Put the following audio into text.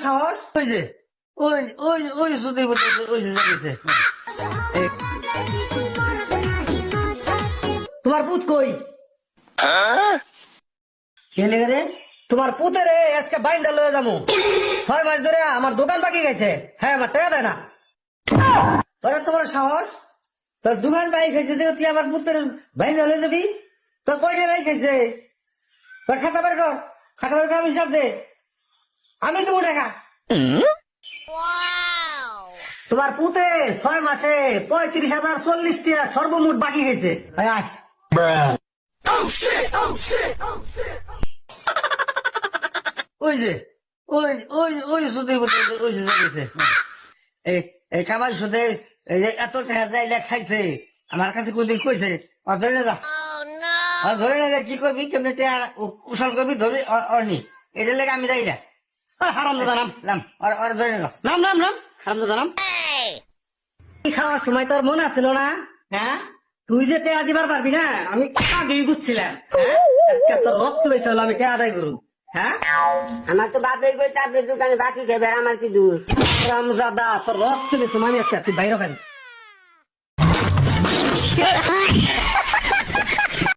সাহস? ওই যে ওই ওই ওই শুধু ওই যে যাচ্ছে। তোমার পুত কই? কে লেগে রে? তোমার পুতের আজকে বাইন্দা লয়ে যাবো। 6 মাস ধরে আমার দোকান বাকি গেছে। হ্যাঁ, আমার টাকা দেয় না। ওরা তোমার সাহস? তোর দোকান বাকি গেছে যে তুই আমার পুতের বাইন্দা লয়ে যাবি? তোর কয়টা বাকি গেছে? তোর খাতা বের কর, খাতা বের কর, আমি হিসাব দে। আমি দেবো টাকা। তোমার পুতে 6 মাসে 35,040 টাকা সর্বমোট বাকি গেছে। আয় আয়। ওই যে ওই ওই ওই শুধু ওই যে যাচ্ছে। এই কামাল শুধু এই যে এত টাকা যাইলে খাইছে, আমার কাছে কোনদিন কইছে আর ধরে না যা, আর ধরে না যা, কি করবি, কেমনি টাকা উশাল করবি, ধরবি অর্নি, এটার লেগে আমি যাই না। হারাম দাদা নাম নাম আর ধরে না নাম নাম নাম হারাম দাদা নাম। খাওয়ার সময় তোর মনে আছিল না? হ্যাঁ, তুই যে টাকা দিবার পারবি না, আমি আগেই বুঝছিলাম। আজকে তোর রক্ত হয়েছে হলো আমি টাকা আদায় করুন। হ্যাঁ, আমার তো বাপের বই চাপের দোকানে বাকি খাবে, আমার কি দূর। রামজাদা, তোর রক্ত হয়েছে, আমি আজকে তুই বাইরে খাবি।